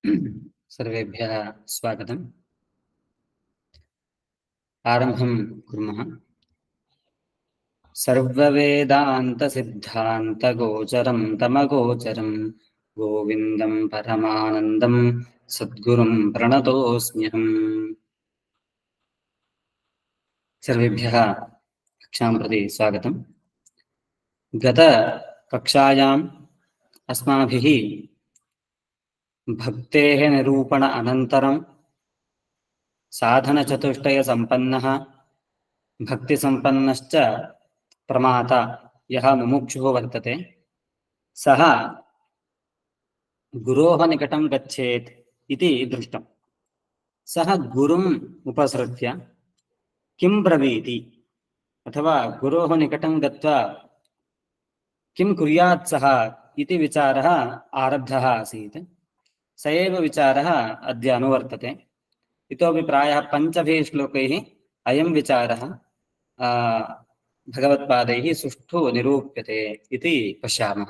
सर्वेभ्यः स्वागतम्। आरम्भं कुर्मः। सर्ववेदान्तसिद्धान्तगोचरं तमगोचरं गोविन्दं परमानन्दं सद्गुरुं प्रणतोऽस्म्यहम्। सर्वेभ्यः कक्षां प्रति स्वागतम्। गतकक्षायाम् अस्माभिः भक्तेः निरूपण अनन्तरं साधनचतुष्टयसम्पन्नः भक्तिसम्पन्नश्च प्रमाता यः मुमुक्षुः वर्तते सः गुरोः निकटं गच्छेत् इति दृष्टम्। सः गुरुम् उपसृत्य किं ब्रवीति अथवा गुरोः निकटं गत्वा किं कुर्यात् सः इति विचारः आरब्धः आसीत्। स एव विचारः अद्य अनुवर्तते। इतोपि प्रायः 5 श्लोकैः अयं विचारः भगवत्पादैः सुष्ठु निरूप्यते इति पश्यामः।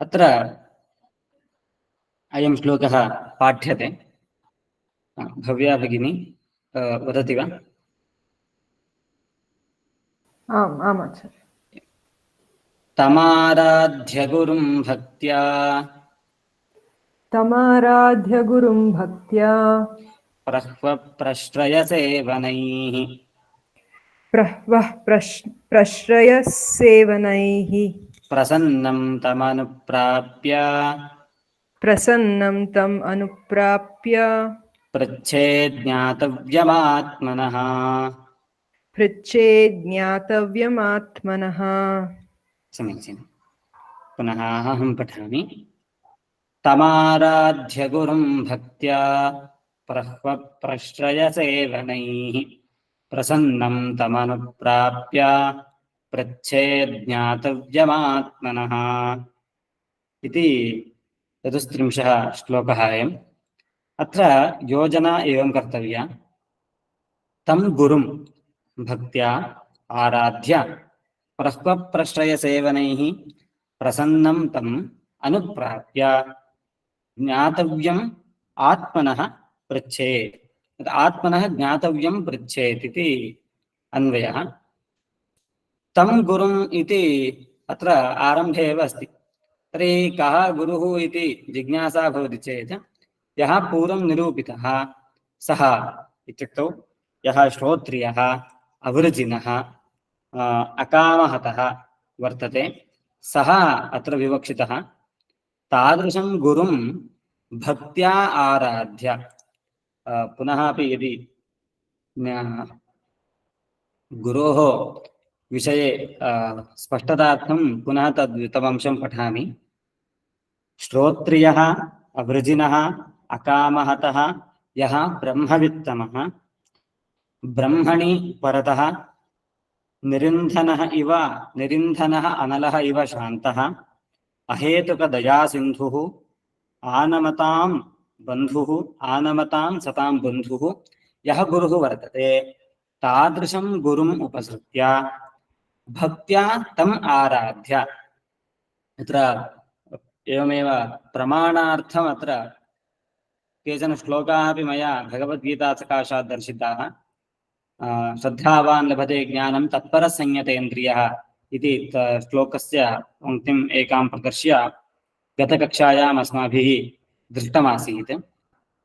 अत्र अयं श्लोकः पाठ्यते। भव्या भगिनी वदति वा? आम् आचार्य। तमाराध्य गुरुं भक्त्या प्रश्रयसेवनैः प्रसन्नं तम् अनुप्राप्य पृच्छेज्ञातव्यमात्मनः। समीचीनं। पुनः अहं पठामि। तमाराध्य गुरुं भक्त्या प्रश्रयसेवनैः प्रसन्नं तमनुप्राप्य पृच्छेज्ञातव्यमात्मनः इति 34 श्लोकः अयम्। अत्र योजना एवं कर्तव्या। तं गुरुं भक्त्या आराध्य प्रश्रयसेवनैः प्रसन्नं तम् अनुप्राप्य ज्ञातव्यम् आत्मनः पृच्छेत्। आत्मनः ज्ञातव्यं पृच्छेत् इति अन्वयः। तं गुरुम् इति अत्र आरम्भे एव अस्ति। तर्हि कः गुरुः इति जिज्ञासा भवति चेत् यः पूर्वं निरूपितः सः इत्युक्तौ यः श्रोत्रियः अवृजिनः अकामहतः वर्तते सः अत्र विवक्षितः। तादृशं गुरुं भक्त्या आराध्य। पुनः अपि यदि गुरोः विषये स्पष्टतार्थं पुनः तदंशं पठामि। श्रोत्रियः अवृजिनः अकामहतः यः ब्रह्मवित्तमः ब्रह्मणि परतः निरिन्धनः अनलः इव शान्तः अहेतुकदयासिन्धुः आनमतां सतां बन्धुः यः गुरुः वर्तते तादृशं गुरुम् उपसृत्य भक्त्या तम् आराध्य। अत्र एवमेव प्रमाणार्थम् अत्र केचन श्लोकाः अपि मया भगवद्गीतासकाशात् दर्शिताः। श्रद्धावान् लभते ज्ञानं तत्परः संयतेन्द्रियः इति श्लोकस्य पङ्क्तिम् एकां प्रदर्श्य गतकक्षायाम् अस्माभिः दृष्टमासीत्।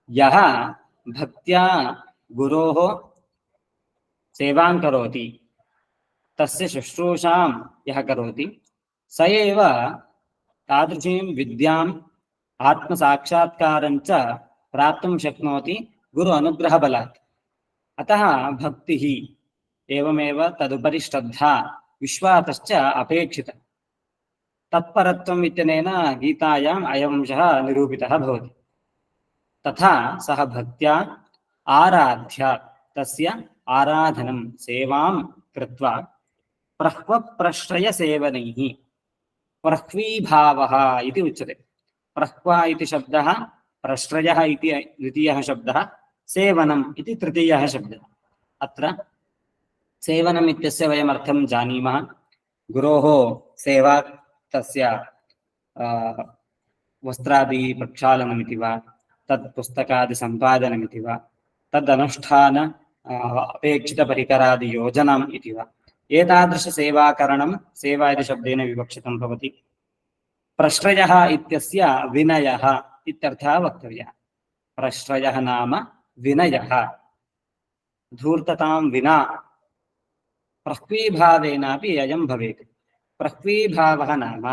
यः भक्त्या गुरोः सेवां करोति तस्य शुश्रूषां यः करोति स एव तादृशीं विद्याम् आत्मसाक्षात्कारं च प्राप्तुं शक्नोति गुरु अनुग्रहबलात्। अतः भक्तिः एवमेव तदुपरि श्रद्धा विश्वासश्च अपेक्षितः। तत्परत्वम् इत्यनेन गीतायाम् अयमंशः निरूपितः भवति। तथा सः भक्त्या आराध्य तस्य आराधनं सेवां कृत्वा प्रह्वप्रश्रयसेवनैः प्रह्वीभावः इति उच्यते। प्रह्व इति शब्दः, प्रश्रयः इति द्वितीयः शब्दः, सेवनम् इति तृतीयः शब्दः। अत्र सेवनम् इत्यस्य वयम् अर्थं जानीमः। गुरोः सेवा तस्य वस्त्रादि प्रक्षालनमिति वा तत् पुस्तकादि सम्पादनमिति वा तदनुष्ठान अपेक्षितपरिकरादि योजनम् इति वा एतादृशसेवाकरणं सेवा इति शब्देन विवक्षितं भवति। प्रश्रयः इत्यस्य विनयः इत्यर्थः वक्तव्यः। प्रश्रयः नाम विनयः। धूर्ततां विना प्रह्वीभावेनापि अयं भवेत्। प्रह्वीभावः नाम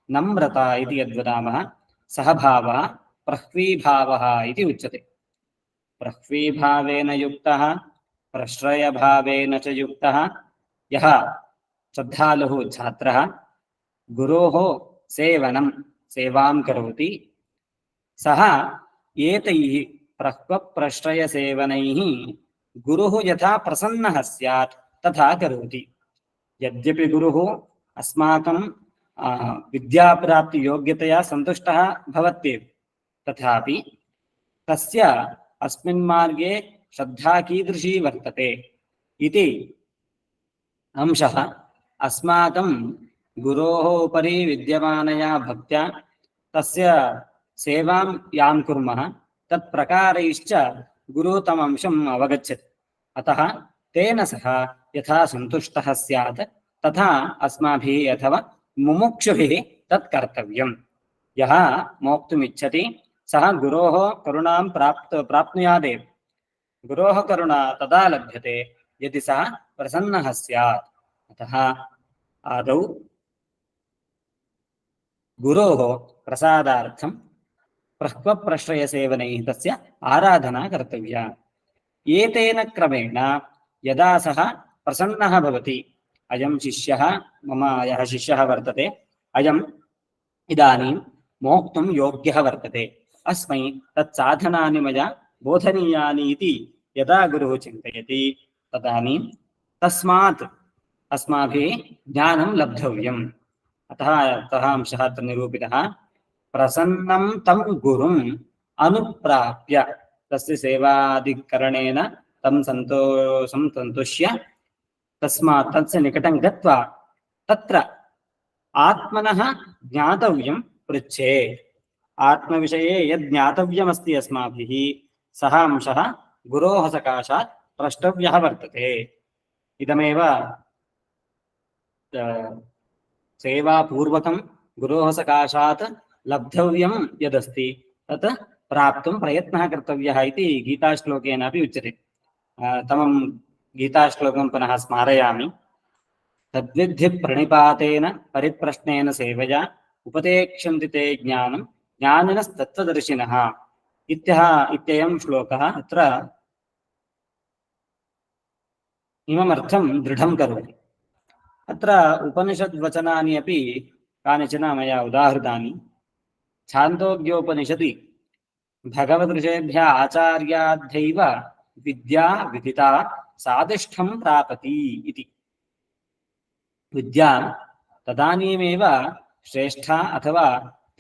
नम्रता इति यद्वदामः सः भावः प्रह्वीभावः इति उच्यते। प्रह्वीभावेन युक्तः प्रश्रयभावेन च युक्तः यः श्रद्धालुः छात्रः गुरोः सेवनं सेवां करोति सः एतैः प्रह्वप्रश्रयसेवनैः गुरुः यथा प्रसन्नः स्यात् तथा करोति। यद्यपि गुरुः अस्माकं विद्याप्राप्तियोग्यतया सन्तुष्टः भवत्येव तथापि तस्य अस्मिन् मार्गे श्रद्धा कीदृशी वर्तते इति अंशः अस्माकं गुरोः उपरि विद्यमानया भक्त्या तस्य सेवां यां कुर्मः तत्प्रकारैश्च गुरुः तमंशम् अवगच्छति। अतः तेन सह यथा सन्तुष्टः स्यात् तथा अस्माभिः अथवा मुमुक्षुभिः तत् कर्तव्यम्। यः मोक्तुमिच्छति सः गुरोः करुणां प्राप्नुयादेव। गुरोः करुणा तदा लभ्यते यदि सः प्रसन्नः स्यात्। अतः आदौ गुरोः प्रसादार्थं प्रह्वप्रश्रयसेवनैः तस्य आराधना कर्तव्या। एतेन क्रमेण यदा सः प्रसन्नः भवति अयं शिष्यः मम यः शिष्यः वर्तते अयम् इदानीं मोक्तुं योग्यः वर्तते, अस्मै तत्साधनानि मया बोधनीयानि इति यदा गुरुः चिन्तयति तदानीं तस्मात् अस्माभिः ज्ञानं लब्धव्यम्। अतः अंशः अत्र निरूपितः। प्रसन्नं तं गुरुम् अनुप्राप्य तस्य सेवादिकरणेन तं सन्तुष्य तस्मात् तस्य निकटं गत्वा तत्र आत्मनः ज्ञातव्यं पृच्छेत्। आत्मविषये यद् ज्ञातव्यमस्ति अस्माभिः सः अंशः गुरोः सकाशात् प्रष्टव्यः वर्तते। इदमेव सेवापूर्वकं गुरोः सकाशात् लब्धव्यं यदस्ति तत् प्राप्तुं प्रयत्नः कर्तव्यः इति गीताश्लोकेनापि उच्यते। तमं गीताश्लोकं पुनः स्मारयामि। तद्विद्धि प्रणिपातेन परिप्रश्नेन सेवया उपदेक्ष्यन्ति ते ज्ञानं ज्ञानिनस्तत्त्वदर्शिनः इत्ययं श्लोकः अत्र इममर्थं दृढं करोति। अत्र उपनिषद्वचनानि अपि कानिचन मया उदाहृतानि। छान्दोग्योपनिषदि भगवदृषेभ्यः आचार्याद्धैव विद्या विदिता साधिष्ठं प्रापति इति। विद्या तदानीमेव श्रेष्ठा अथवा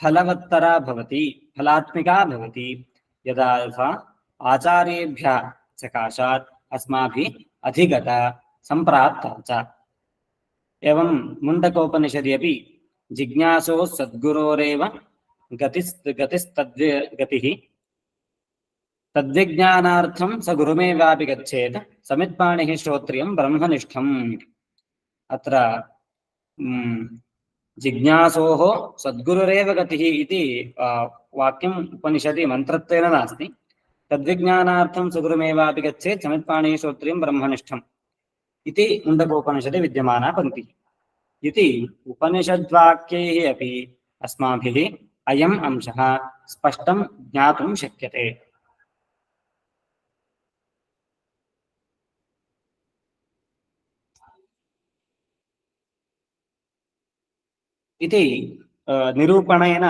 फलवत्तरा भवति, फलात्मिका भवति यदा आचार्येभ्यः सकाशात् अस्माभिः अधिगता सम्प्राप्ता च। एवं मुण्डकोपनिषदि अपि जिज्ञासो सद्गुरोरेव गतिः तद्विज्ञानार्थं स गुरुमेवापि गच्छेत् समित्पाणिः श्रोत्रियं ब्रह्मनिष्ठम्। अत्र जिज्ञासोः सद्गुरुरेव गतिः इति वाक्यम् उपनिषदि मन्त्रत्वेन नास्ति। तद्विज्ञानार्थं स गुरुमेवापि गच्छेत् समित्पाणिः श्रोत्रियं ब्रह्मनिष्ठम् इति मुण्डकोपनिषदि विद्यमाना पङ्क्तिः। इति उपनिषद्वाक्यैः अपि अस्माभिः अयम् अंशः स्पष्टं ज्ञातुं शक्यते। इति निरूपणेन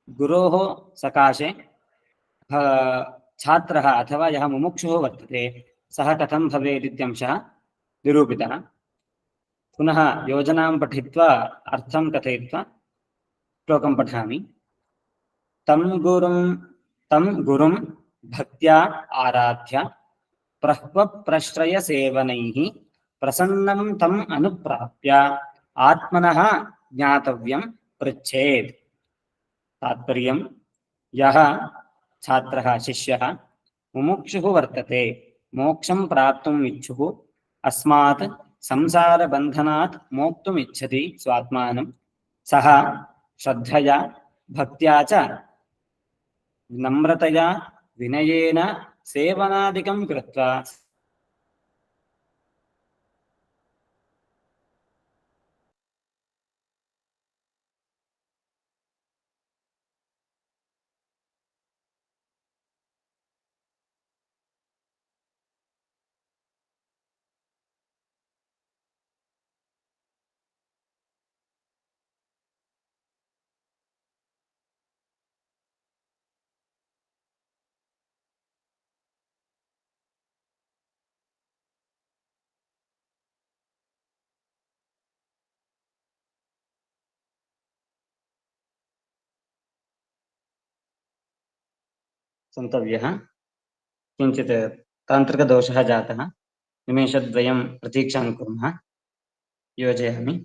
गुरोः सकाशे छात्रः अथवा यः मुमुक्षुः वर्तते सः कथं भवेत् इत्यंशः निरूपितः। पुनः योजनां पठित्वा अर्थं कथयित्वा श्लोकं पठामि। तं गुरुं भक्त्या आराध्य प्रह्वप्रश्रयसेवनैः प्रसन्नं तम् अनुप्राप्य आत्मनः ज्ञातव्यं पृच्छेत्। तात्पर्यं यः छात्रः शिष्यः मुमुक्षुः वर्तते, मोक्षं प्राप्तुम् इच्छुः, अस्मात् संसारबन्धनात् मोक्तुम् इच्छति स्वात्मानं, सः श्रद्धया भक्त्या च नम्रतया विनयेन सेवनादिकं कृत्वा सन्तव्यः। किञ्चित् तान्त्रिकदोषः जातः, निमेषद्वयं प्रतीक्षां कुर्मः, योजयामि।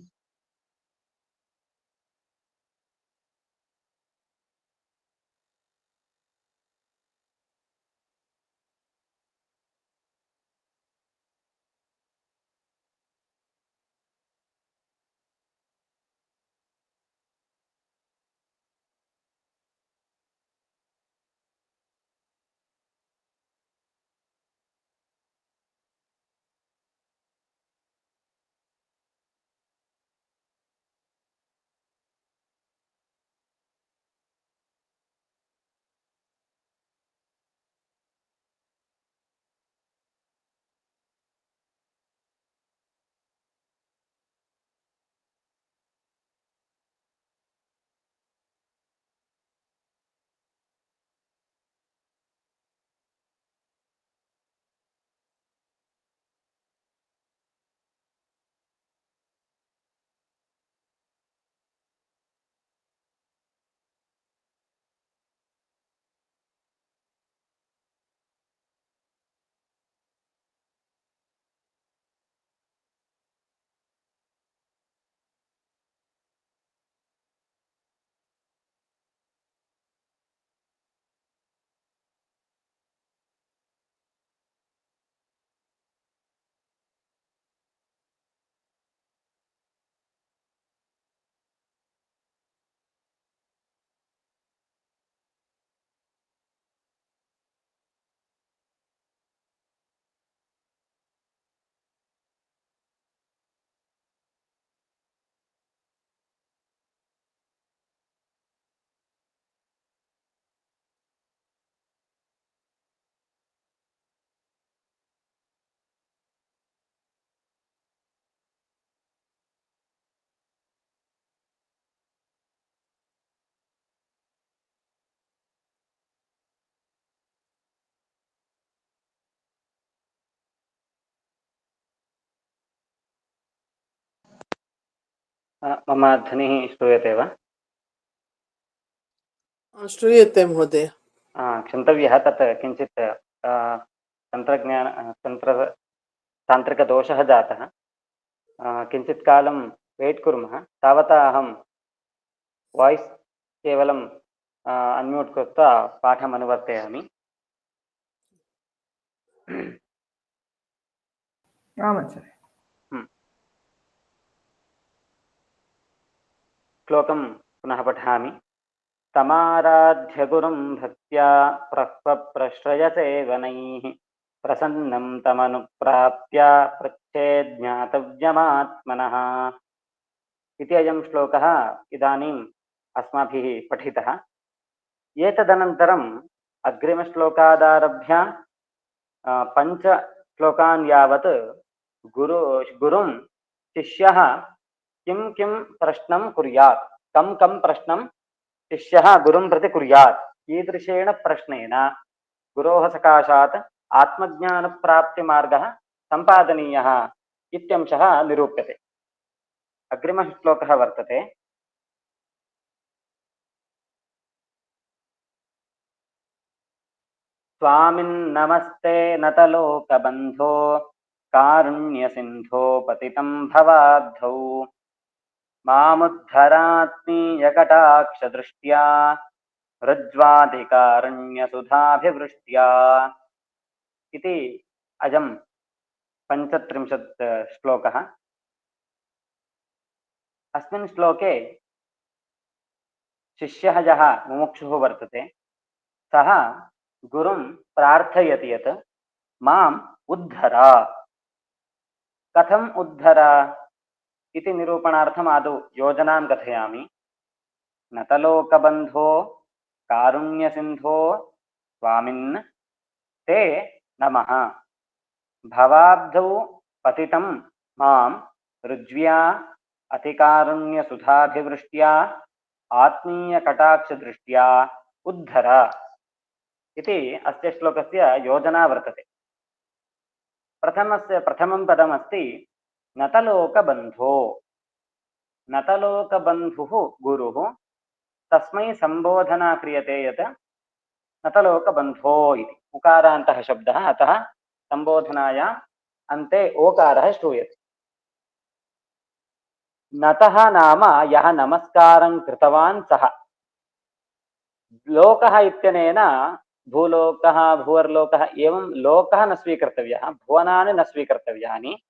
मम ध्वनिः श्रूयते वा? श्रूयते महोदय। क्षन्तव्यः, तत् किञ्चित् तान्त्रिकदोषः जातः। किञ्चित् कालं वेट् कुर्मः, तावता अहं वाय्स् केवलं अन्म्यूट् कृत्वा पाठम् अनुवर्तयामि। आमाचार्य। श्लोकं पुनः पठामि। तमाराध्य गुरुं भक्त्या प्रश्रयसेवनैः प्रसन्नं तमनुप्राप्य पृच्छेज्ञातव्यमात्मनः इति अयं श्लोकः इदानीम् अस्माभिः पठितः। एतदनन्तरम् अग्रिमश्लोकादारभ्य पञ्च श्लोकान् यावत् गुरुं शिष्यः किं किं प्रश्नं कुर्यात्, कं प्रश्नं शिष्यः गुरुं प्रति कुर्यात्, कीदृशेन प्रश्नेन गुरोः सकाशात् आत्मज्ञानप्राप्तिमार्गः सम्पादनीयः इत्यंशः निरूप्यते। अग्रिमः श्लोकः वर्तते। स्वामिन्नमस्ते नतलोकबन्धो कारुण्यसिन्धो पतितं भवाब्धौ मामुद्धरात्मीयकटाक्षदृष्ट्या रज्ज्वाधिकारण्यसुधाभिवृष्ट्या इति अयं 35 श्लोकः। अस्मिन् श्लोके शिष्यः यः मुमुक्षुः वर्तते सः गुरुं प्रार्थयति यत् माम् उद्धर। कथम् उद्धर इति निरूपणार्थम् आदौ योजनां कथयामि। नतलोकबन्धो कारुण्यसिन्धो स्वामिन् ते नमः। भवाब्धौ पतितं मां ऋज्व्या अतिकारुण्यसुधाभिवृष्ट्या आत्मीयकटाक्षदृष्ट्या उद्धर इति अस्य श्लोकस्य योजना वर्तते। प्रथमं पदमस्ति नतलोकबन्धो। नतलोकबन्धुः गुरुः, तस्मै संबोधना क्रियते यत् नतलोकबन्धो इति। उकारान्तः शब्दः, अतः संबोधनायाम् अन्ते ओकारः श्रूयते। नतः नाम यः नमस्कारं कृतवान् सः। लोकः इत्यनेन भूलोकः भुवर्लोकः एवं लोकः न स्वीकर्तव्यः, भुवनानि न स्वीकर्तव्यानि।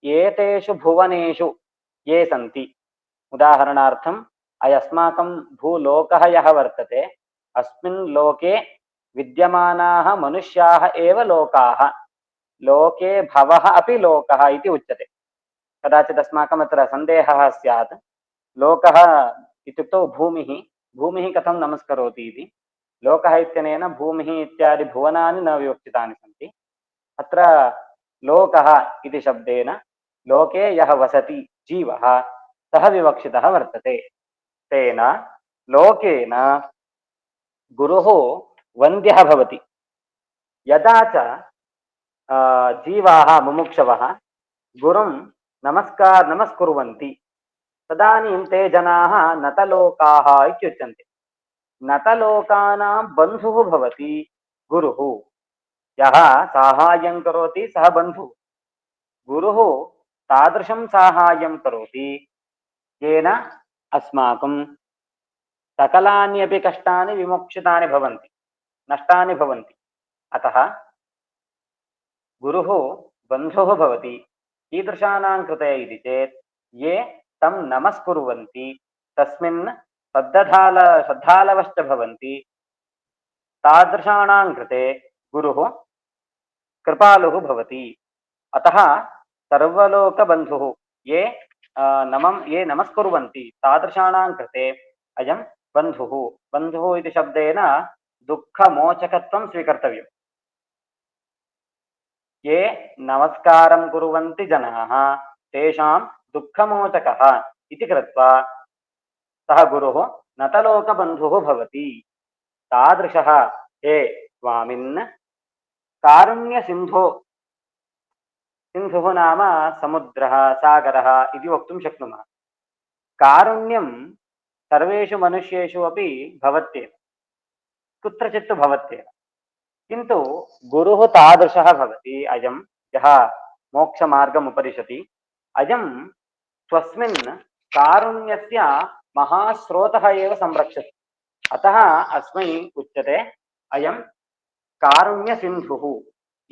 एतेषु भुवनेषु ये सन्ति, उदाहरणार्थम् अस्माकं भूलोकः यः वर्तते, अस्मिन् लोके विद्यमानाः मनुष्याः एव लोकाः। लोके भवः अपि लोकः इति उच्यते। कदाचित् अस्माकम् अत्र सन्देहः स्यात्, लोकः इत्युक्तौ भूमिः, भूमिः कथं नमस्करोति इति। लोकः इत्यनेन भूमिः इत्यादि भुवनानि न विवक्षितानि सन्ति। अत्र लोकः इति शब्देन लोके यः वसति जीवः सः विवक्षितः वर्तते। तेन लोकेन गुरुः वन्द्यः भवति। यदा च जीवाः मुमुक्षवः गुरुं नमस्कुर्वन्ति तदानीं ते जनाः नतलोकाः इत्युच्यन्ते। नतलोकानां बन्धुः भवति गुरुः। यः साहाय्यं करोति सः बन्धुः। गुरुः तादृशं साहाय्यं करोति येन अस्माकं सकलान्यपि कष्टानि विमोक्षितानि भवन्ति, नष्टानि भवन्ति। अतः गुरुः बन्धुः भवति कीदृशानां कृते इति चेत् ये तं नमस्कुर्वन्ति, तस्मिन् श्रद्धालवश्च भवन्ति, तादृशानां कृते गुरुः कृपालुः भवति। अतः सर्वलोकबन्धुः ये नमस्कुर्वन्ति तादृशानां कृते अयं बन्धुः। बन्धुः इति शब्देन दुःखमोचकत्वं स्वीकर्तव्यम्। ये नमस्कारं कुर्वन्ति जनाः तेषां दुःखमोचकः इति कृत्वा सः गुरुः नतलोकबन्धुः भवति। तादृशः हे स्वामिन् कारुण्यसिन्धो। सिन्धुः नाम समुद्रः, सागरः इति वक्तुं शक्नुमः। कारुण्यं सर्वेषु मनुष्येषु अपि भवत्येव, कुत्रचित् भवत्येव, किन्तु गुरुः तादृशः भवति। अयं यः मोक्षमार्गम् उपदिशति, अयं स्वस्मिन् कारुण्यस्य महास्रोतः एव संरक्षति। अतः अस्मै उच्यते अयं कारुण्यसिन्धुः।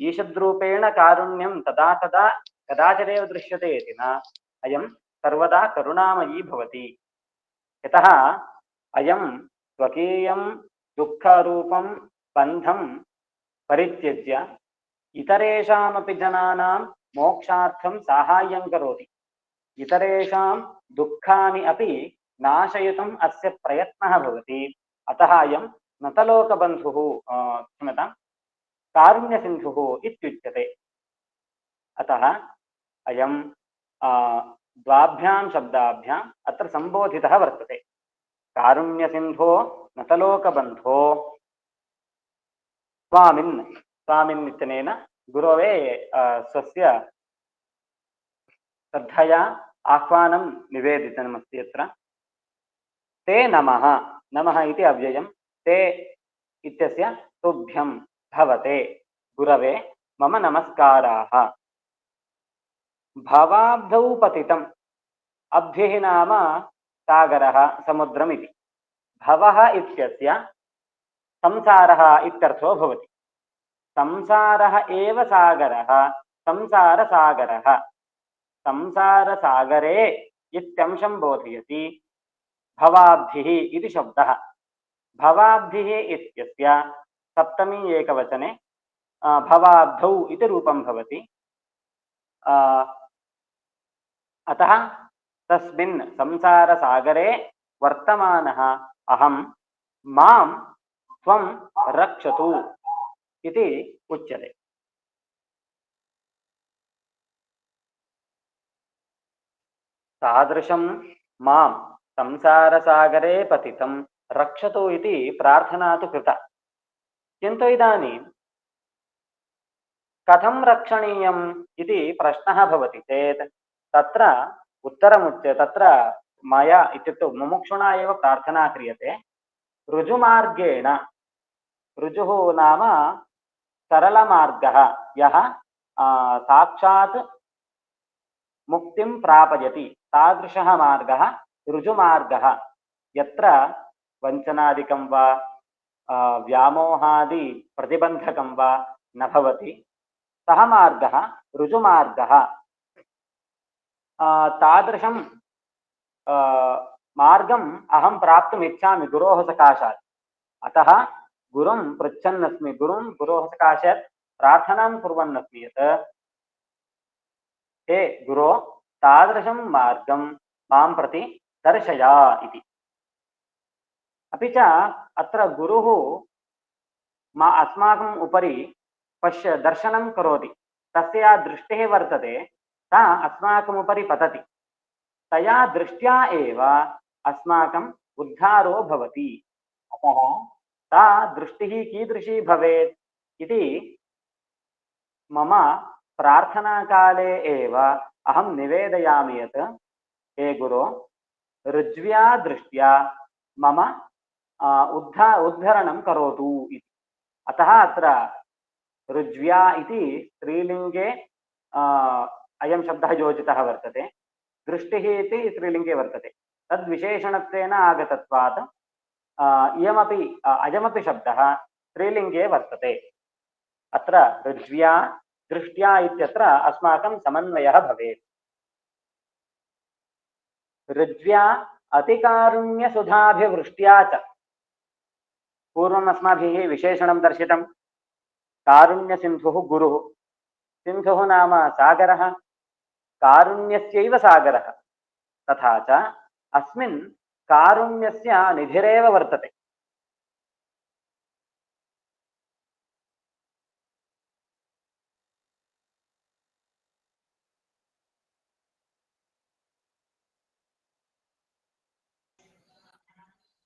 ईषद्रूपेण कारुण्यं तदा तदा कदाचिदेव दृश्यते इति न, अयं सर्वदा करुणामयी भवति। यतः अयं स्वकीयं दुःखरूपं बन्धं परित्यज्य इतरेषामपि जनानां मोक्षार्थं साहाय्यं करोति। इतरेषां दुःखानि अपि नाशयितुम् अस्य प्रयत्नः भवति। अतः अयं नतलोकबन्धुः, क्षम्यतां, कारुण्यसिन्धुः इत्युच्यते। अतः अयं द्वाभ्यां शब्दाभ्याम् अत्र सम्बोधितः वर्तते। कारुण्यसिन्धो नतलोकबन्धो स्वामिन्। स्वामिन् इत्यनेन गुरवे स्वस्य श्रद्धया आह्वानं निवेदितमस्ति। अत्र ते नमः। नमः इति अव्ययं, ते इत्यस्य तुभ्यं भवते गुरवे मम नमस्काराः। भवाब्धौ पतितम्। अब्धिः नाम सागरः समुद्रमिति। भवः इत्यस्य संसारः इत्यर्थो भवति। संसारः एव सागरः, संसारसागरः। संसारसागरे इत्यंशं बोधयति भवाब्धिः इति शब्दः। भवाब्धिः इत्यस्य सप्तमी एकवचने भवाब्धौ इति रूपं भवति। अतः तस्मिन् संसारसागरे वर्तमानः अहं मां त्वं रक्षतु इति उच्यते। तादृशं मां संसारसागरे पतितं रक्षतु इति प्रार्थना तु कृता, किन्तु इदानीं कथं रक्षणीयम् इति प्रश्नः भवति चेत् तत्र उत्तरमुच्यते। तत्र मया इत्युक्तौ मुमुक्षुणा एव प्रार्थना क्रियते। ऋजुमार्गेण, ऋजुः नाम सरलमार्गः, यः साक्षात् मुक्तिं प्रापयति, तादृशः मार्गः ऋजुमार्गः, यत्र वञ्चनादिकं वा व्यामोहादि प्रतिबन्धकं वा न भवति, सः मार्गः ऋजुमार्गः। तादृशं मार्गम् अहं प्राप्तुम् इच्छामि गुरोः सकाशात्। अतः गुरुं पृच्छन्नस्मि, गुरोः सकाशात् प्रार्थनां कुर्वन्नस्मि यत् हे गुरो, तादृशं मार्गं मां प्रति दर्शय इति। अपि च अत्र गुरुः अस्माकम् उपरि दर्शनं करोति, तस्य या दृष्टिः वर्तते सा अस्माकम् उपरि पतति। तया दृष्ट्या एव अस्माकम् उद्धारो भवति। अतः सा दृष्टिः कीदृशी भवेत् इति मम प्रार्थनाकाले एव अहं निवेदयामि यत् हे गुरो, ऋज्व्या दृष्ट्या मम उद्धरणं करोतु इति। अतः अत्र ऋज्व्या इति स्त्रीलिङ्गे अयं शब्दः योजितः वर्तते, दृष्टिः इति स्त्रीलिङ्गे वर्तते। तद्विशेषणत्वेन आगतत्वात् अयमपि शब्दः स्त्रीलिङ्गे वर्तते। अत्र ऋज्व्या दृष्ट्या इत्यत्र अस्माकं समन्वयः भवेत्। ऋज्व्या अतिकारुण्यसुधाभिवृष्ट्या च, पूर्वम् अस्माभिः विशेषणं दर्शितं। कारुण्यसिन्धुः गुरुः, सिन्धुः नाम सागरः, कारुण्यस्यैव सागरः। तथा च अस्मिन् कारुण्यस्य निधिरेव वर्तते।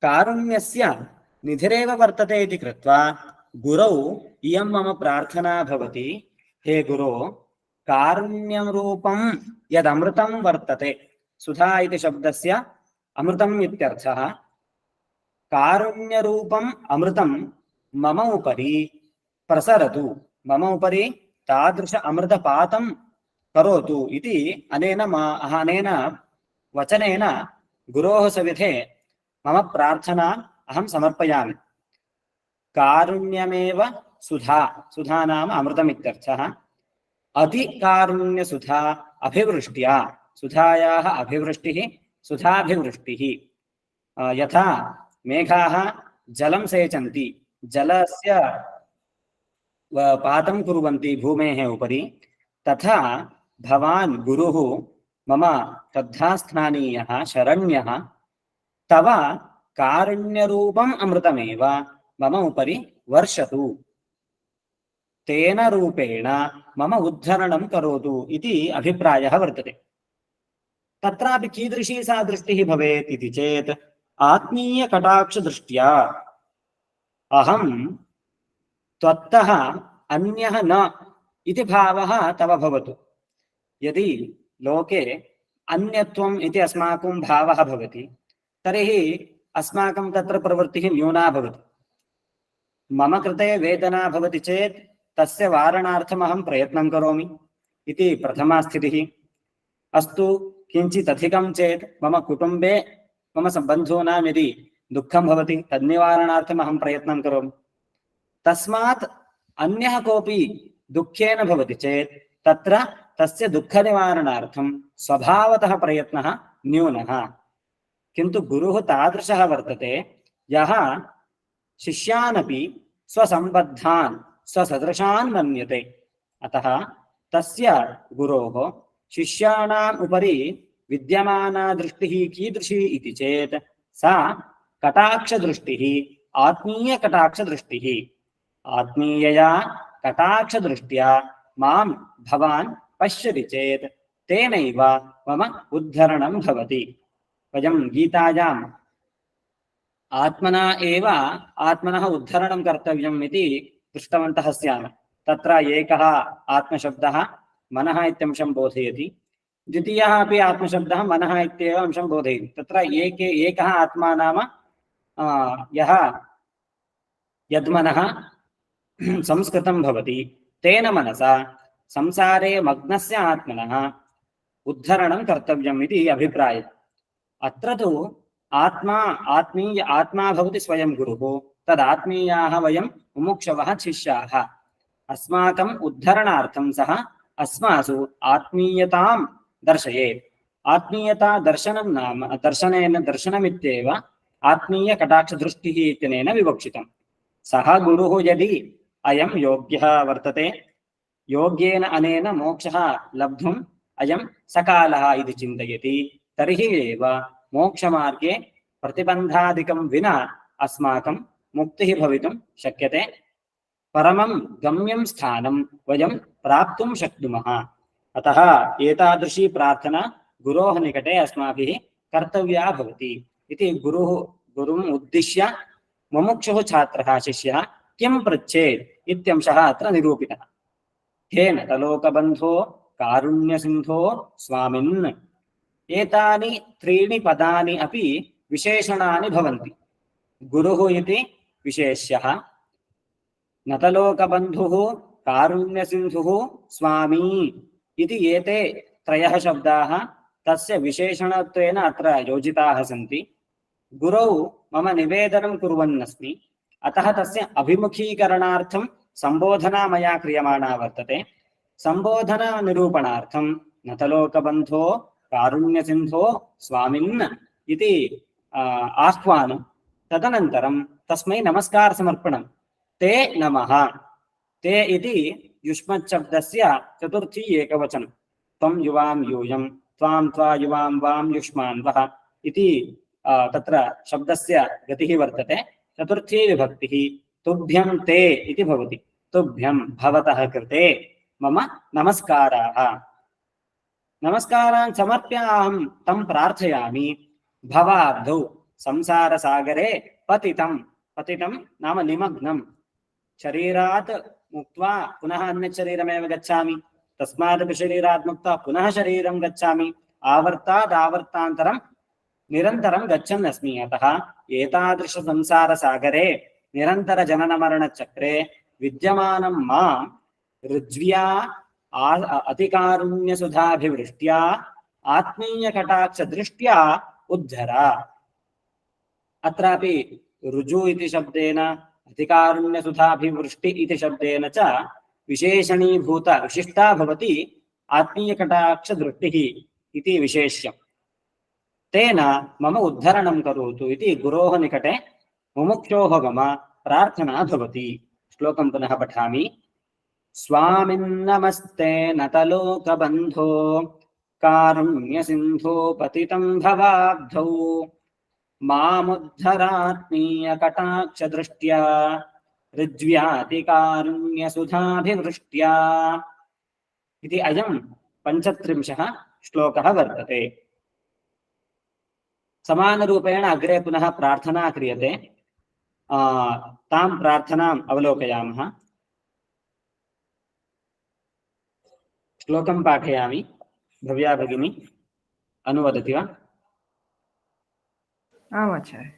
कारुण्यस्य निधिरेव वर्तते इति कृत्वा गुरौ इयं मम प्रार्थना भवति, हे गुरो, कारुण्यं रूपं यदमृतं वर्तते, सुधा इति शब्दस्य अमृतम् इत्यर्थः। कारुण्यरूपम् अमृतं मम उपरि प्रसरतु, मम उपरि तादृश अमृतपातं करोतु इति अनेन वचनेन गुरोः सविधे मम प्रार्थना अहं समर्पयामि। कारुण्यमेव सुधा, सुधा नाम अमृतम् इत्यर्थः। अधिकारुण्यसुधा अभिवृष्ट्या, सुधायाः अभिवृष्टिः सुधाभिवृष्टिः। यथा मेघाः जलं सेचन्ति, जलस्य पातं कुर्वन्ति भूमेः उपरि, तथा भवान् गुरुः मम श्रद्धास्थानीयः शरण्यः, तव कारुण्यरूपम् अमृतमेव मम उपरि वर्षतु, तेन रूपेण मम उद्धरणं करोतु इति अभिप्रायः वर्तते। तत्रापि कीदृशी सा दृष्टिः भवेत् इति चेत् आत्मीयकटाक्षदृष्ट्या अहं त्वत्तः अन्यः न इति भावः तव भवतु। यदि लोके अन्यत्वम् इति अस्माकं भावः भवति तर्हि अस्माकं तत्र प्रवृत्तिः न्यूना भवति। मम कृते वेदना भवति चेत् तस्य वारणार्थम् अहं प्रयत्नं करोमि इति प्रथमा स्थितिः। अस्तु, किञ्चित् अधिकं चेत् मम कुटुम्बे मम बन्धूनां यदि दुःखं भवति तन्निवारणार्थम् अहं प्रयत्नं करोमि। तस्मात् अन्यः कोऽपि दुःखेन भवति चेत् तत्र तस्य दुःखनिवारणार्थं स्वभावतः प्रयत्नः न्यूनः। किन्तु गुरुः तादृशः वर्तते यः शिष्यानपि स्वसम्बद्धान् स्वसदृशान् मन्यते। अतः तस्य गुरोः शिष्याणाम् उपरि विद्यमाना दृष्टिः कीदृशी इति चेत् सा कटाक्षदृष्टिः, आत्मीयकटाक्षदृष्टिः। आत्मीयया कटाक्षदृष्ट्या मां भवान् पश्यति चेत् तेनैव मम उद्धरणं भवति। वयं गीतायाम् आत्मना एव आत्मनः उद्धरणं कर्तव्यम् इति दृष्टवन्तः स्याम। तत्र एकः आत्मशब्दः मनः इत्यंशं बोधयति, द्वितीयः अपि आत्मशब्दः मनः इत्येव अंशं बोधयति। तत्र एकः आत्मा नाम यः यद्मनः संस्कृतं भवति तेन मनसा संसारे मग्नस्य आत्मनः उद्धरणं कर्तव्यम् इति अभिप्रायः। अत्र तु आत्मा भवति स्वयं गुरुः, तदात्मीयाः वयं मुमुक्षवः शिष्याः। अस्माकम् उद्धरणार्थं सः अस्मासु आत्मीयतां दर्शयेत्। आत्मीयता दर्शनं नाम दर्शनमित्येव आत्मीयकटाक्षदृष्टिः इत्यनेन विवक्षितम्। सः गुरुः यदि अयं योग्यः वर्तते, योग्येन अनेन मोक्षः लब्धुम् अयं सकालः इति चिन्तयति, तर्हि एव मोक्षमार्गे प्रतिबन्धादिकं विना अस्माकं मुक्तिः भवितुं शक्यते। परमं गम्यं स्थानं वयं प्राप्तुं शक्नुमः। अतः एतादृशी प्रार्थना गुरोः निकटे अस्माभिः कर्तव्या भवति इति गुरुम् उद्दिश्य मुमुक्षुः छात्रः शिष्यः किं पृच्छेत् इत्यंशः अत्र निरूपितः। हे नतलोकबन्धो कारुण्यसिन्धो स्वामिन्। एतानि त्रीणि पदानि अपि विशेषणानि भवन्ति। गुरुः इति विशेष्यः, नतलोकबन्धुः, कारुण्यसिन्धुः, स्वामी इति एते त्रयः शब्दाः तस्य विशेषणत्वेन अत्र योजिताः सन्ति। गुरौ मम निवेदनं कुर्वन्नस्मि, अतः तस्य अभिमुखीकरणार्थं सम्बोधना मया क्रियमाणा वर्तते। सम्बोधना निरूपणार्थं नतलोकबन्धो कारुण्यसिन्धो स्वामिन् इति आह्वानं, तदनन्तरं तस्मै नमस्कारसमर्पणं। ते नमः। ते इति युष्मच्छब्दस्य चतुर्थी एकवचनं। त्वं युवां यूयं, त्वां त्वा युवां वां युष्मान् वः इति तत्र शब्दस्य गतिः वर्तते। चतुर्थी विभक्तिः तुभ्यं ते इति भवति। तुभ्यं भवतः कृते मम नमस्काराः। नमस्कारान् समर्प्य अहं तं प्रार्थयामि। भवाब्धौ संसारसागरे पतितं नाम निमग्नं, शरीरात् मुक्त्वा पुनः अन्यत् शरीरमेव गच्छामि, तस्मादपि शरीरात् मुक्त्वा पुनः शरीरं गच्छामि, आवर्तात् आवर्तान्तरं निरन्तरं गच्छन् अस्मि। अतः एतादृश संसारसागरे निरन्तरजननमरणचक्रे विद्यमानं मां ऋज्व्या अतिकारुण्यसुधाभिवृष्ट्या आत्मीयकटाक्षदृष्ट्या उद्धर। अत्रापि ऋजु इति शब्देन अतिकारुण्यसुधाभिवृष्टि इति शब्देन च विशेषणीभूत विशिष्टा भवति आत्मीयकटाक्षदृष्टिः इति विशेष्यम्। तेन मम उद्धरणं करोतु इति गुरोः निकटे मुमुक्षोः मम प्रार्थना भवति। श्लोकं पुनः पठामि। स्वामिन्नमस्ते नतलोकबन्धो कारुण्यसिन्धो पतितं भवाब्धौ मामुद्धरात्मीयकटाक्षदृष्ट्या ऋज्व्यातिकारुण्यसुधाभिवृष्ट्या इति अयं 35 श्लोकः वर्तते। समानरूपेण अग्रे पुनः प्रार्थना क्रियते। तां प्रार्थनाम् अवलोकयामः। श्लोकं पाठयामि। भव्या भगिनी अनुवदति वा? आमाचार्य।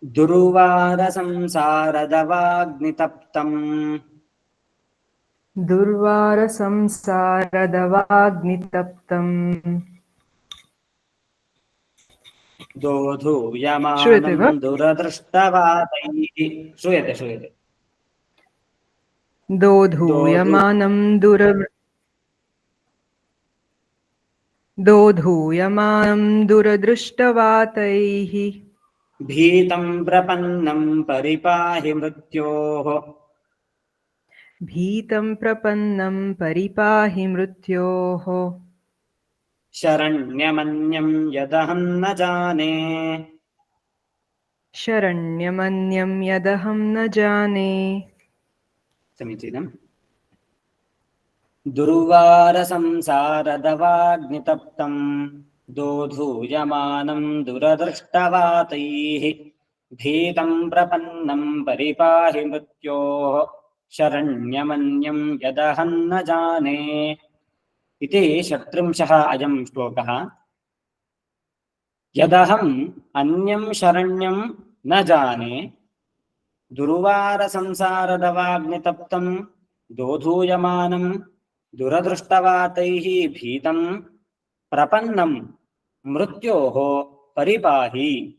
दुर्वारसंसारदवाग्नितप्तम् दोधूयमानं श्रूयते वा? दुरदृष्टवातैः। श्रूयते श्रूयते। दोधूयमानं दुरदृष्टवातैः भीतं प्रपन्नं परिपाहि मृत्योः। भीतं प्रपन्नं परिपाहि मृत्योः। शरण्यमन्यं यदहं न जाने। शरण्यमन्यं यदहं न जाने। समीचीनम्। दुर्वारसंसारदवाग्नितप्तं दोधूयमानं दुरदृष्टवातैः भीतं प्रपन्नं परिपाहि मृत्योः शरण्यमन्यं यदहं न जाने इति 37 अयं श्लोकः। यदहम् अन्यं शरण्यं न जाने दुर्वारसंसारदवाग्नितप्तं दोधूयमानं दुरदृष्टवातैः भीतं प्रपन्नं मृत्योः परिपाहि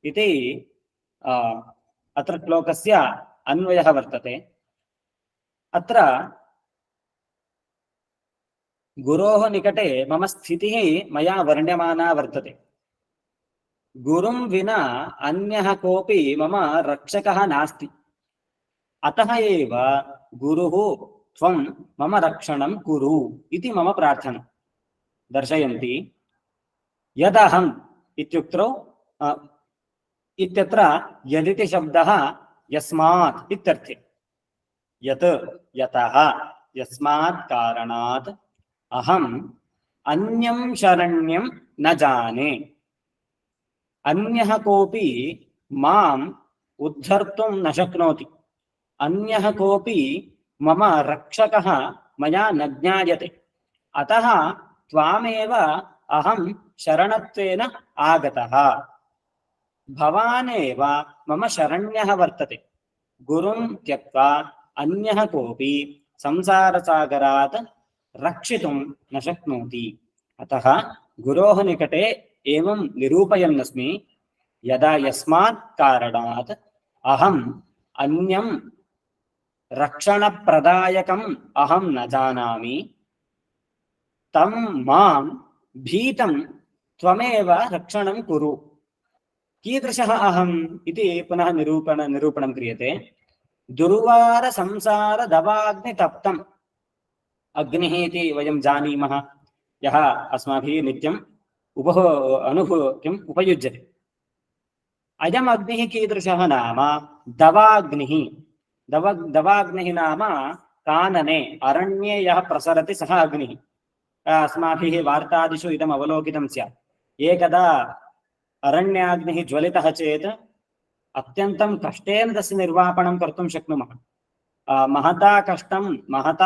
इति अत्र श्लोकस्य अन्वयः वर्तते। अत्र गुरोः निकटे मम स्थितिः मया वर्ण्यमाना वर्तते। गुरुं विना अन्यः कोऽपि मम रक्षकः नास्ति। अतः एव गुरुः त्वं मम रक्षणं कुरु इति मम प्रार्थना दर्शयन्ति। यदहम् इत्युक्तौ इत्यत्र यदिति शब्दः यस्मात् इत्यर्थे। यत् यतः यस्मात् कारणात् अहम् अन्यं शरण्यं न जाने। अन्यः कोऽपि माम् उद्धर्तुं न शक्नोति। अन्यः कोऽपि मम रक्षकः मया न ज्ञायते। अतः त्वामेव अहं शरणत्वेन आगतः। भवानेव मम शरण्यः वर्तते। गुरुं त्यक्त्वा अन्यः कोऽपि संसारसागरात् रक्षितुं न शक्नोति। अतः गुरोः निकटे एवं निरूपयन्नस्मि। यदा यस्मात् कारणात् अहम् अन्यं रक्षणप्रदायकम् अहं न जानामि तं मां भीतं त्वमेव रक्षणं कुरु। कीदृशः अहम् इति पुनः निरूपणं क्रियते। दुर्वारसंसारदवाग्नितप्तम्। अग्निः इति वयं जानीमः, यः अस्माभिः नित्यम् उपयुज्यते। अयम् अग्निः कीदृशः नाम दवाग्निः। दवाग्निः नाम कानने अरण्ये यः प्रसरति सः अग्निः। अस्माभिः वार्तादिषु इदम् अवलोकितं स्यात्। एकदा अरण्याग्निः ज्वलितः चेत् अत्यन्तं कष्टेन तस्य निर्वापणं कर्तुं शक्नुमः। महता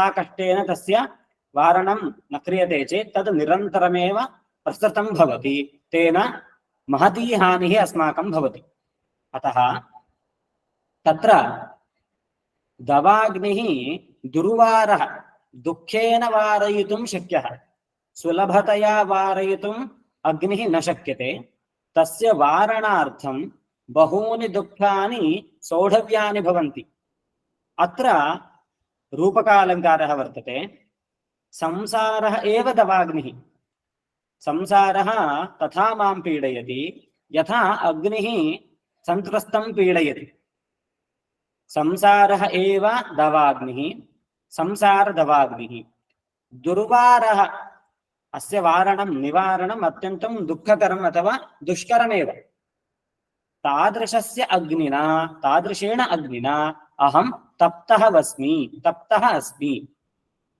कष्टेन तस्य वारणं न क्रियते चेत् तद् निरन्तरमेव प्रसृतं भवति। तेन महती हानिः अस्माकं भवति। अतः तत्र दवाग्निः दुर्वारः दुःखेन वारयितुं शक्यः। सुलभतया वारयितुम् अग्निः न शक्यते। तस्य वारणार्थं बहूनि दुःखानि सोढव्यानि भवन्ति। अत्र रूपकालङ्कारः वर्तते। संसारः एव दवाग्निः। संसारः तथा मां पीडयति यथा अग्निः संत्रस्तं पीडयति। संसारः एव दवाग्निः, संसारदवाग्निः। दुर्वारः अस्य वारणं निवारणम् अत्यन्तं दुःखकरम् अथवा दुष्करमेव। तादृशेन अग्निना अहं तप्तः अस्मि।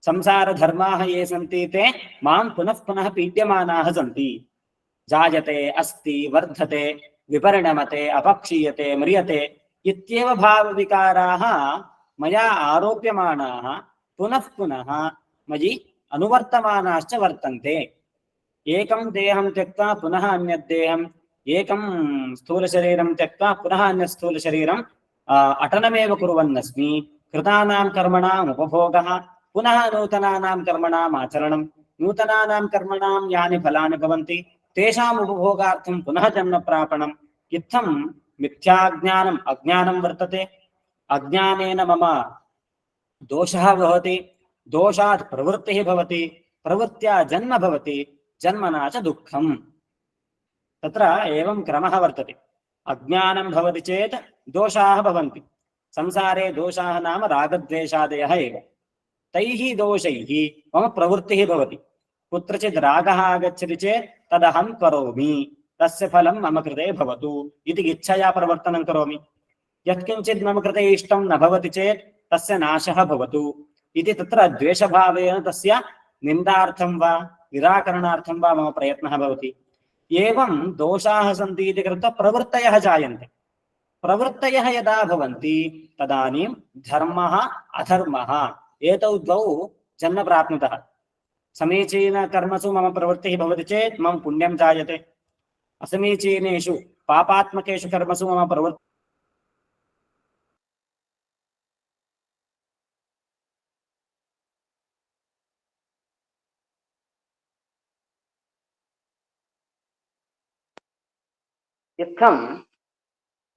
संसारधर्माः ये सन्ति ते मां पुनः पुनः पीड्यमानाः सन्ति। जायते, अस्ति, वर्धते, विपरिणमते, अपक्षीयते, म्रियते इत्येव भावविकाराः मया आरोप्यमानाः पुनः पुनः मयि अनुवर्तमानाश्च वर्तन्ते। एकं देहं त्यक्त्वा पुनः अन्यत् देहम्, एकं स्थूलशरीरं त्यक्त्वा पुनः अन्यत् स्थूलशरीरम् अटनमेव कुर्वन्नस्मि। कृतानां कर्मणाम् उपभोगः, पुनः नूतनानां कर्मणाम् आचरणं, नूतनानां कर्मणां यानि फलानि भवन्ति तेषाम् उपभोगार्थं पुनः जन्मप्रापणम् इत्थं मिथ्याज्ञानम् अज्ञानं वर्तते। अज्ञानेन मम दोषः भवति, दोषात् प्रवृत्तिः भवति, प्रवृत्त्या जन्म भवति, जन्मना च दुःखम्। तत्र एवं क्रमः वर्तते। अज्ञानं भवति चेत् दोषाः भवन्ति। संसारे दोषाः नाम रागद्वेषादयः एव। तैः दोषैः मम प्रवृत्तिः भवति। कुत्रचित् रागः आगच्छति चेत् तदहं करोमि, तस्य फलं मम कृते भवतु इति इच्छया प्रवर्तनं करोमि। यत्किञ्चित् मम कृते इष्टं न भवति चेत् तस्य नाशः भवतु इति तत्र द्वेषभावेन तस्य निन्दार्थं वा निराकरणार्थं वा मम प्रयत्नः भवति। एवं दोषाः सन्ति इति कृत्वा प्रवृत्तयः जायन्ते। प्रवृत्तयः यदा भवन्ति तदानीं धर्मः अधर्मः एतौ द्वौ जन्म प्राप्नुतः। समीचीनकर्मसु मम प्रवृत्तिः भवति चेत् मम पुण्यं जायते, असमीचीनेषु पापात्मकेषु कर्मसु मम प्रवृत्तिः इत्थं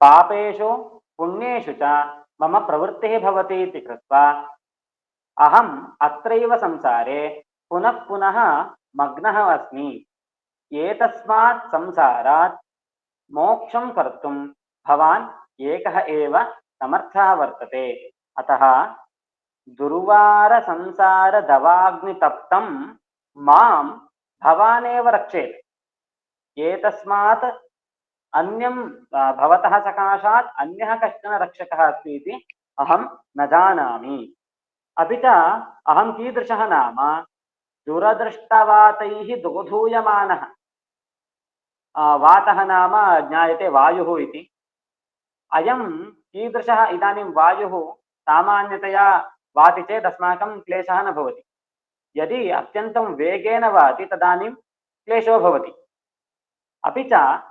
पापेषु पुण्येषु च मम प्रवृत्तिः भवति इति कृत्वा अहम् अत्रैव संसारे पुनः पुनः मग्नः अस्मि। एतस्मात् संसारात् मोक्षं कर्तुं भवान् एकः एव समर्थः वर्तते। अतः दुर्वारसंसारदवाग्नितप्तं मां भवानेव रक्षेत्। एतस्मात् अन्यं भवतः सकाशात् अन्यः कश्चन रक्षकः अस्ति इति अहं न जानामि। अपि च अहं कीदृशः नाम दुरदृष्टवातैः दोधूयमानः। वातः नाम ज्ञायते वायुः इति। अयं कीदृशः इदानीं वायुः सामान्यतया वाति चेत् अस्माकं क्लेशः न भवति। यदि अत्यन्तं वेगेन वाति तदानीं क्लेशो भवति। अपि च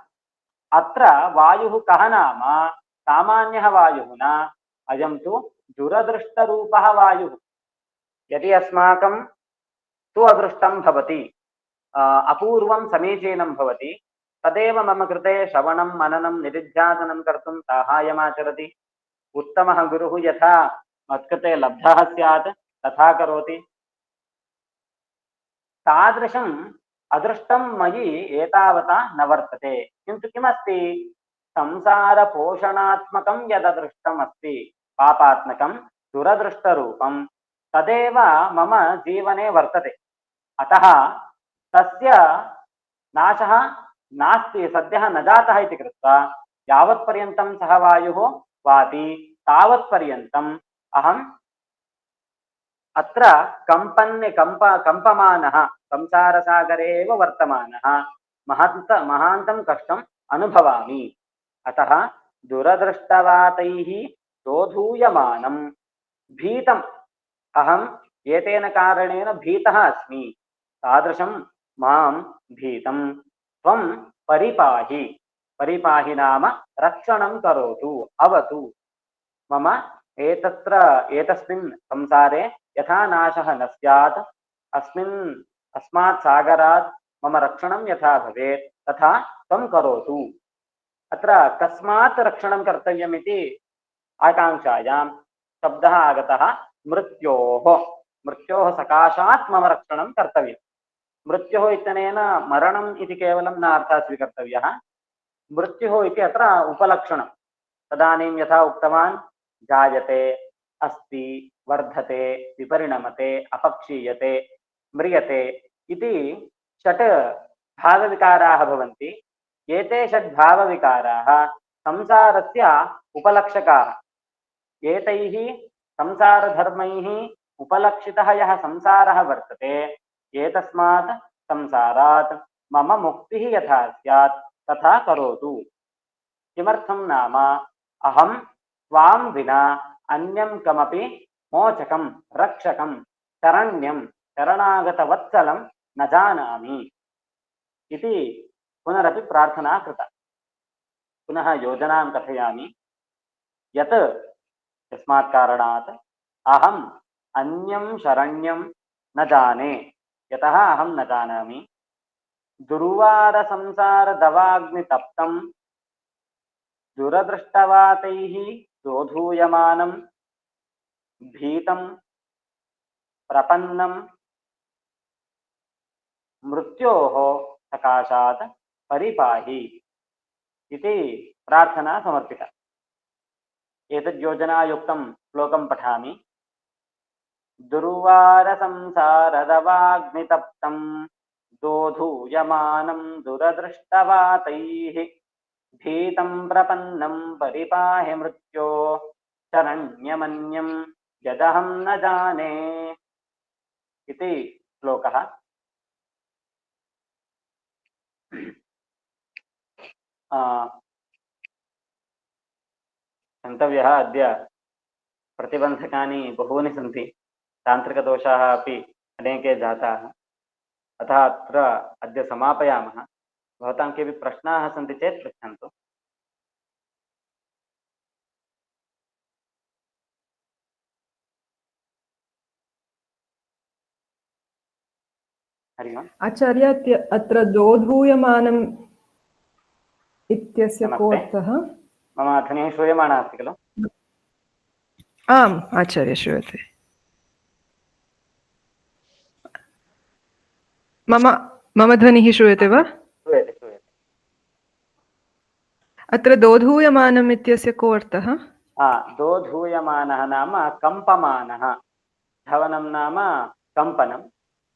अत्र वायुः कः नाम सामान्यः वायुः न, अयं तु दुरदृष्टरूपः वायुः। यदि अस्माकं तु अदृष्टं भवति, अपूर्वं समीचीनं भवति, तदेव मम कृते श्रवणं मननं निदिध्यासनं कर्तुं साहाय्यमाचरति। उत्तमः गुरुः यथा मत्कृते लब्धः स्यात् तथा करोति। तादृशम् अदृष्टं मयि एतावता न वर्तते। किन्तु किमस्ति, संसारपोषणात्मकं यददृष्टमस्ति पापात्मकं दुरदृष्टरूपं तदेव मम जीवने वर्तते। अतः तस्य नाशः नास्ति, सद्यः न जातः इति कृत्वा यावत्पर्यन्तं सः वायुः वाति तावत्पर्यन्तम् अहम् अत्र कम्पमानः संसारसागरे एव वर्तमानः महान्तं कष्टम् अनुभवामि। अतः दुरदृष्टवातैः दोधूयमानं भीतम् अहम् एतेन कारणेन भीतः अस्मि। तादृशं मां भीतं त्वं परिपाहि। परिपाहि नाम रक्षणं करोतु, अवतु। मम एतस्मिन् संसारे यथा नाशः न स्यात्, अस्मात् सागरात् मम रक्षणं यथा भवेत् तथा त्वं करोतु। अत्र कस्मात् रक्षणं कर्तव्यमिति आकाङ्क्षायां शब्दः आगतः मृत्योः। मृत्योः सकाशात् मम रक्षणं कर्तव्यम्। मृत्युः इत्यनेन मरणम् इति केवलं न अर्थः स्वीकर्तव्यः। मृत्युः इति अत्र उपलक्षणं। तदानीं यथा उक्तवान्, जायते, अस्ति, वर्धते, विपरिणमते, अपक्षीयते, म्रियते इति षट् भावविकाराः भवन्ति। एते षड् भावविकाराः संसारस्य उपलक्षकाः। एतैः संसारधर्मैः उपलक्षितः यः संसारः वर्तते, एतस्मात् संसारात् मम मुक्तिः यथा स्यात् तथा करोतु। किमर्थं नाम अहं त्वां विना अन्यं कमपि मोचकं रक्षकं शरण्यं शरणागतवत्सलं न जानामि इति पुनरपि प्रार्थना कृता। पुनः योजनां कथयामि। यत् यस्मात् कारणात् अहम् अन्यं शरण्यं न जाने, यतः अहं न जानामि, दुर्वारसंसारदवाग्नितप्तं दुरदृष्टवातैः दोधूयमानं भीतं प्रपन्नं मृत्योः सकाशात् परिपाहि इति प्रार्थना समर्पिता। एतद्योजनायुक्तं श्लोकं पठामि। दुर्वारसंसारदवाग्नितप्तं दोधूयमानं दुरदृष्टवातैः भीतं प्रपन्नं परिपाहि मृत्यो शरण्यमन्यं यदहं न जाने इति श्लोकः। गन्तव्यः अद्य प्रतिबन्धकानि बहूनि सन्ति, तान्त्रिकदोषाः अपि अनेके जाताः, अतः अत्र अद्य समापयामः। भवतां केऽपि प्रश्नाः सन्ति चेत् पृच्छन्तु। हरि ओम्। आचार्य अत्र दोधूयमानम् इत्यस्य को नमस्ते। अर्थः? मम ध्वनिः श्रूयमाणा अस्ति खलु? आम् आचार्य, श्रूयते। मम ध्वनिः श्रूयते वा? श्रूयते श्रूयते। अत्र दोधूयमानम् इत्यस्य को अर्थः? दोधूयमानः नाम कम्पमानः, धवनं नाम कम्पनं,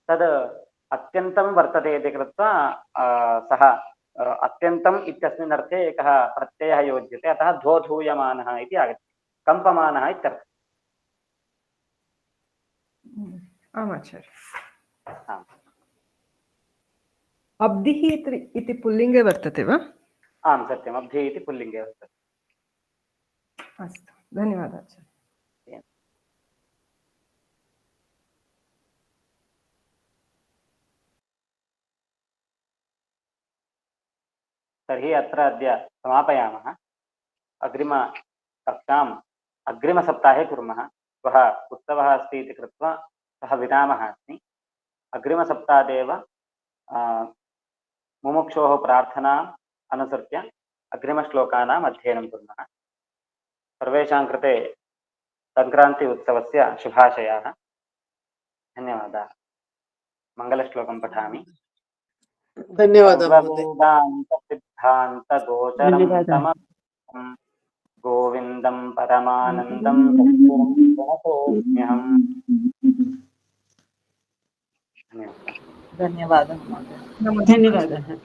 तद् अत्यन्तं वर्तते इति कृत्वा सः अत्यन्तम् इत्यस्मिन् अर्थे एकः प्रत्ययः योज्यते, अतः दोधूयमानः इति आगच्छति, कम्पमानः इत्यर्थः। आम् आचार्य। आम्। अब्धिः इति पुल्लिङ्गे वर्तते वा? आम् सत्यम्, अब्धिः इति पुल्लिङ्गे वर्तते। अस्तु, धन्यवादः आचार्य। तर्हि अत्र अद्य समापयामः। अग्रिमकक्षाम् अग्रिमसप्ताहे कुर्मः। श्वः उत्सवः अस्ति इति कृत्वा सः विरामः अस्ति। अग्रिमसप्तादेव मुमुक्षोः प्रार्थनाम् अनुसृत्य अग्रिमश्लोकानाम् अध्ययनं कुर्मः। सर्वेषां कृते सङ्क्रान्ति उत्सवस्य शुभाशयाः। धन्यवादाः। मङ्गलश्लोकं पठामि। धन्यवादः महोदय। सर्ववेदान्तसिद्धान्तगोचरं तमं गोविन्दं परमानन्दं सद्गुरुं प्रणतोऽस्म्यहम्। धन्यवादः महोदय। नमस्ते। धन्यवादः।